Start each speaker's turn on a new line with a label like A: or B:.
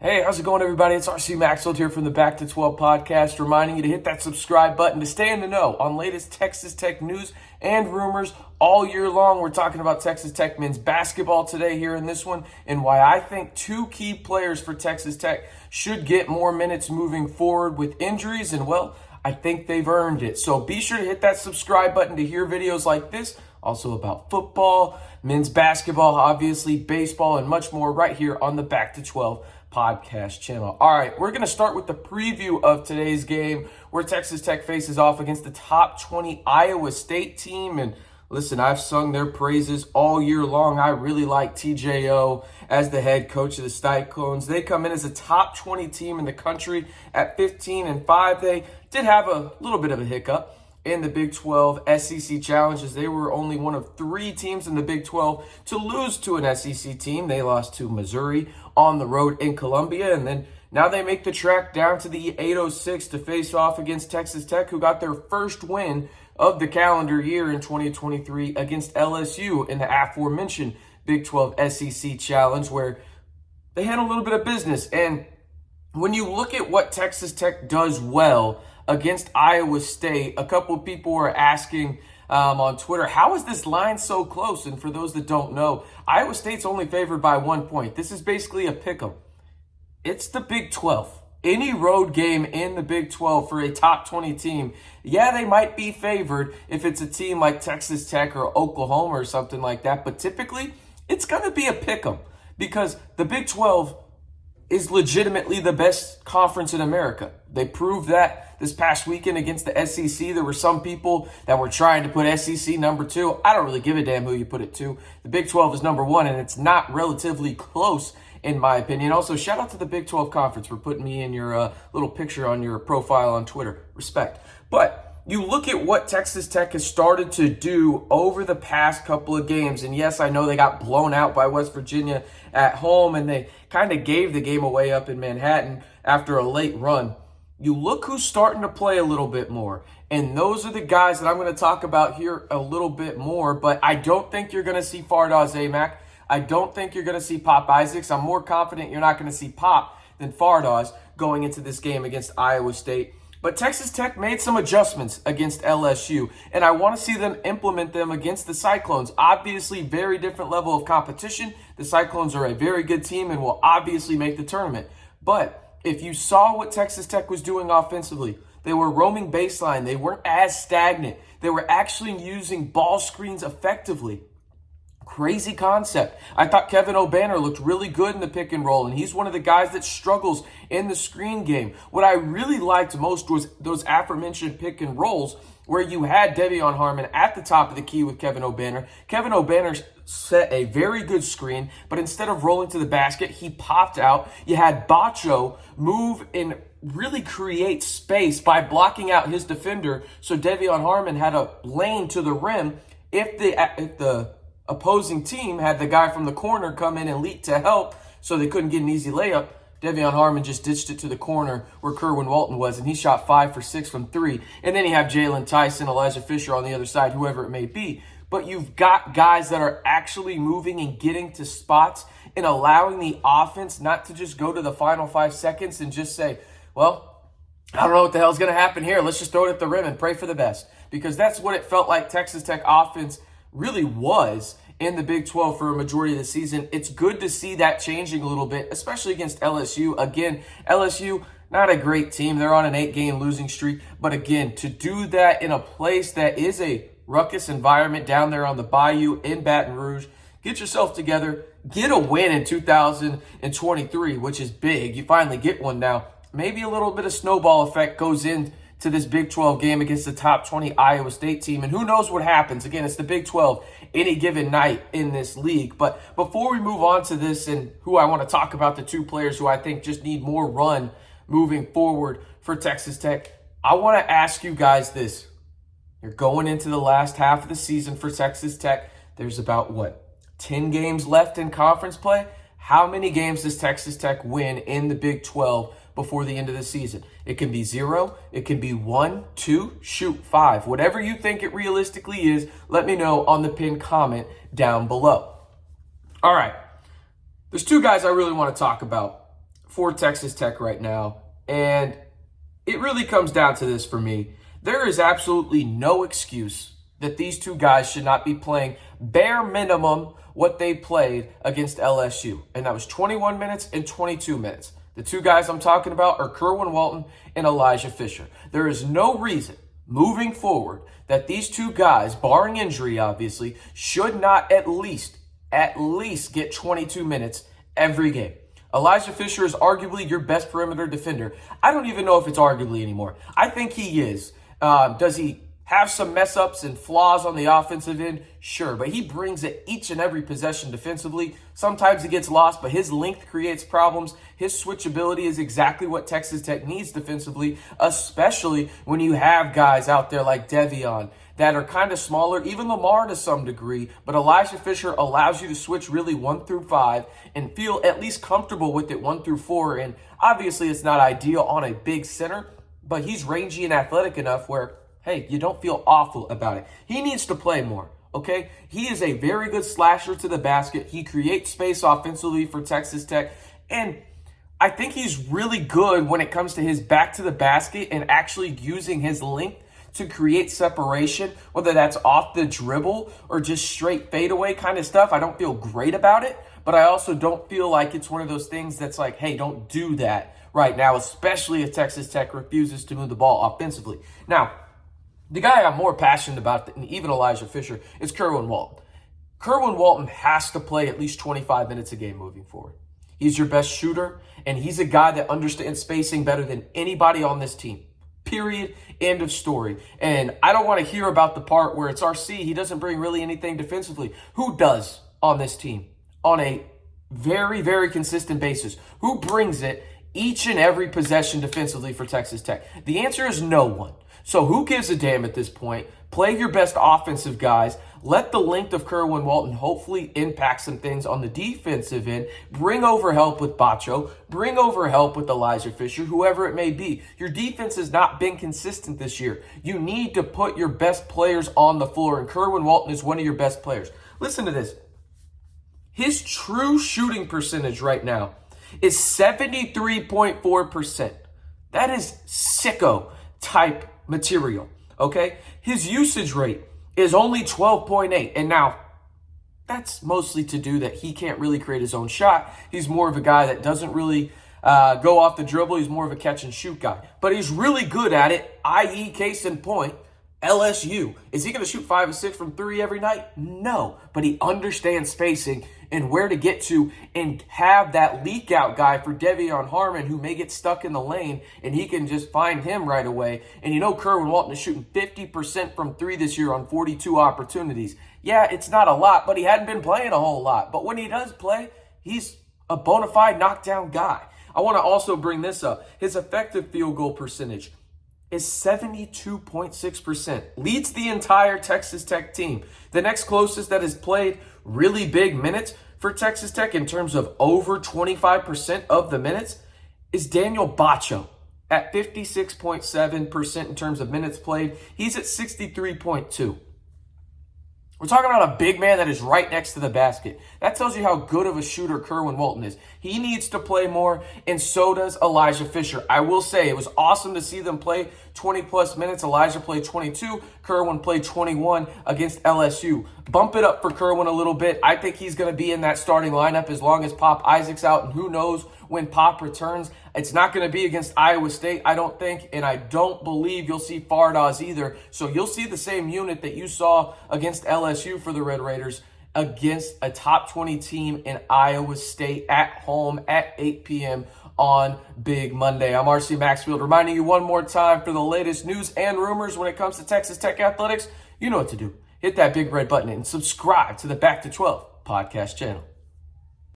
A: Hey, how's it going, everybody? It's RC Maxfield here from the Back to 12 podcast, reminding you to hit that subscribe button to stay in the know on latest Texas Tech news and rumors all year long. We're talking about Texas Tech men's basketball today here in this one, and why I think two key players for Texas Tech should get more minutes moving forward with injuries, and well, I think they've earned it. So be sure to hit that subscribe button to hear videos like this, also about football, men's basketball, obviously baseball, and much more right here on the Back to 12 podcast channel. All right, we're going to start with the preview of today's game where Texas Tech faces off against the top 20 Iowa State team. And listen, I've sung their praises all year long. I really like TJO as the head coach of the Cyclones. They come in as a top 20 team in the country at 15-5. They did have a little bit of a hiccup in the Big 12 SEC challenges. They were only one of three teams in the Big 12 to lose to an SEC team. They lost to Missouri on the road in Columbia, and then now they make the trek down to the 806 to face off against Texas Tech, who got their first win of the calendar year in 2023 against LSU in the aforementioned Big 12 SEC challenge, where they had a little bit of business. And when you look at what Texas Tech does well against Iowa State, a couple of people were asking on Twitter, how is this line so close? And for those that don't know, Iowa State's only favored by 1 point. This is basically a pick'em. It's the Big 12. Any road game in the Big 12 for a top 20 team, yeah, they might be favored if it's a team like Texas Tech or Oklahoma or something like that. But typically, it's going to be a pick'em because the Big 12 is legitimately the best conference in America. They proved that this past weekend against the SEC. There were some people that were trying to put SEC number 2. I don't really give a damn who you put it to. The Big 12 is number 1, and it's not relatively close, in my opinion. Also, shout out to the Big 12 Conference for putting me in your little picture on your profile on Twitter. Respect. But you look at what Texas Tech has started to do over the past couple of games. And yes, I know they got blown out by West Virginia at home, and they kind of gave the game away up in Manhattan after a late run. You look who's starting to play a little bit more. And those are the guys that I'm going to talk about here a little bit more. But I don't think you're going to see Fardaws Aimaq. I don't think you're going to see Pop Isaacs. I'm more confident you're not going to see Pop than Fardaws going into this game against Iowa State. But Texas Tech made some adjustments against LSU, and I want to see them implement them against the Cyclones. Obviously, very different level of competition. The Cyclones are a very good team and will obviously make the tournament. But if you saw what Texas Tech was doing offensively, they were roaming baseline. They weren't as stagnant. They were actually using ball screens effectively. Crazy concept. I thought Kevin O'Banner looked really good in the pick and roll, and he's one of the guys that struggles in the screen game. What I really liked most was those aforementioned pick and rolls where you had Devion Harmon at the top of the key with Kevin O'Banner. Kevin O'Banner set a very good screen, but instead of rolling to the basket, he popped out. You had Bacho move and really create space by blocking out his defender, so Devion Harmon had a lane to the rim. If the opposing team had the guy from the corner come in and leak to help so they couldn't get an easy layup, Devion Harmon just ditched it to the corner where Kerwin Walton was, and he shot 5 for 6 from 3. And then you have Jalen Tyson, Elijah Fisher on the other side, whoever it may be. But you've got guys that are actually moving and getting to spots and allowing the offense not to just go to the final 5 seconds and just say, well, I don't know what the hell's going to happen here. Let's just throw it at the rim and pray for the best. Because that's what it felt like Texas Tech offense really was in the Big 12 for a majority of the season. It's good to see that changing a little bit, especially against LSU. Again, LSU, not a great team. They're on an 8-game losing streak. But again, to do that in a place that is a ruckus environment down there on the Bayou in Baton Rouge, get yourself together, get a win in 2023, which is big. You finally get one now. Maybe a little bit of snowball effect goes into this Big 12 game against the top 20 Iowa State team. And who knows what happens. Again, it's the Big 12 any given night in this league. But before we move on to this and who I want to talk about, the two players who I think just need more run moving forward for Texas Tech, I want to ask you guys this. You're going into the last half of the season for Texas Tech. There's about, 10 games left in conference play? How many games does Texas Tech win in the Big 12 before the end of the season? It can be 0, it can be 1, 2, shoot, 5. Whatever you think it realistically is, let me know on the pinned comment down below. All right, there's two guys I really want to talk about for Texas Tech right now, and it really comes down to this for me. There is absolutely no excuse that these two guys should not be playing bare minimum what they played against LSU, and that was 21 minutes and 22 minutes. The two guys I'm talking about are Kerwin Walton and Elijah Fisher. There is no reason moving forward that these two guys, barring injury obviously, should not at least get 22 minutes every game. Elijah Fisher is arguably your best perimeter defender. I don't even know if it's arguably anymore. I think he is. Does he have some mess ups and flaws on the offensive end? Sure, but he brings it each and every possession defensively. Sometimes he gets lost, but his length creates problems. His switchability is exactly what Texas Tech needs defensively, especially when you have guys out there like Devion that are kind of smaller, even Lamar to some degree, but Elijah Fisher allows you to switch really 1 through 5 and feel at least comfortable with it 1 through 4. And obviously it's not ideal on a big center, but he's rangy and athletic enough where, hey, you don't feel awful about it. He needs to play more, okay? He is a very good slasher to the basket. He creates space offensively for Texas Tech, and I think he's really good when it comes to his back to the basket and actually using his length to create separation, whether that's off the dribble or just straight fadeaway kind of stuff. I don't feel great about it, but I also don't feel like it's one of those things that's like, hey, don't do that right now, especially if Texas Tech refuses to move the ball offensively. Now, the guy I'm more passionate about than even Elijah Fisher is Kerwin Walton. Kerwin Walton has to play at least 25 minutes a game moving forward. He's your best shooter, and he's a guy that understands spacing better than anybody on this team. Period. End of story. And I don't want to hear about the part where it's RC. He doesn't bring really anything defensively. Who does on this team on a very, very consistent basis? Who brings it each and every possession defensively for Texas Tech? The answer is no one. So who gives a damn at this point? Play your best offensive guys. Let the length of Kerwin Walton hopefully impact some things on the defensive end. Bring over help with Bacho. Bring over help with Elijah Fisher, whoever it may be. Your defense has not been consistent this year. You need to put your best players on the floor, and Kerwin Walton is one of your best players. Listen to this. His true shooting percentage right now is 73.4%. That is sicko type material, okay? His usage rate is only 12.8. And now, that's mostly to do that he can't really create his own shot. He's more of a guy that doesn't really go off the dribble. He's more of a catch and shoot guy. But he's really good at it, i.e. case in point, LSU. Is he going to shoot 5 or 6 from 3 every night? No. But he understands spacing and where to get to and have that leak out guy for Devion Harmon who may get stuck in the lane and he can just find him right away. And you know Kerwin Walton is shooting 50% from 3 this year on 42 opportunities. Yeah, it's not a lot, but he hadn't been playing a whole lot. But when he does play, he's a bona fide knockdown guy. I want to also bring this up. His effective field goal percentage is 72.6%. Leads the entire Texas Tech team. The next closest that has played really big minutes for Texas Tech in terms of over 25% of the minutes is Daniel Bacho at 56.7% in terms of minutes played. He's at 63.2. We're talking about a big man that is right next to the basket. That tells you how good of a shooter Kerwin Walton is. He needs to play more, and so does Elijah Fisher. I will say it was awesome to see them play 20-plus minutes. Elijah played 22. Kerwin played 21 against LSU. Bump it up for Kerwin a little bit. I think he's going to be in that starting lineup as long as Pop Isaac's out, and who knows when Pop returns. It's not going to be against Iowa State, I don't think, and I don't believe you'll see Fardaws either. So you'll see the same unit that you saw against LSU for the Red Raiders against a top 20 team in Iowa State at home at 8 p.m. on Big Monday. I'm RC Maxfield, reminding you one more time for the latest news and rumors when it comes to Texas Tech athletics. You know what to do. Hit that big red button and subscribe to the Back to 12 podcast channel.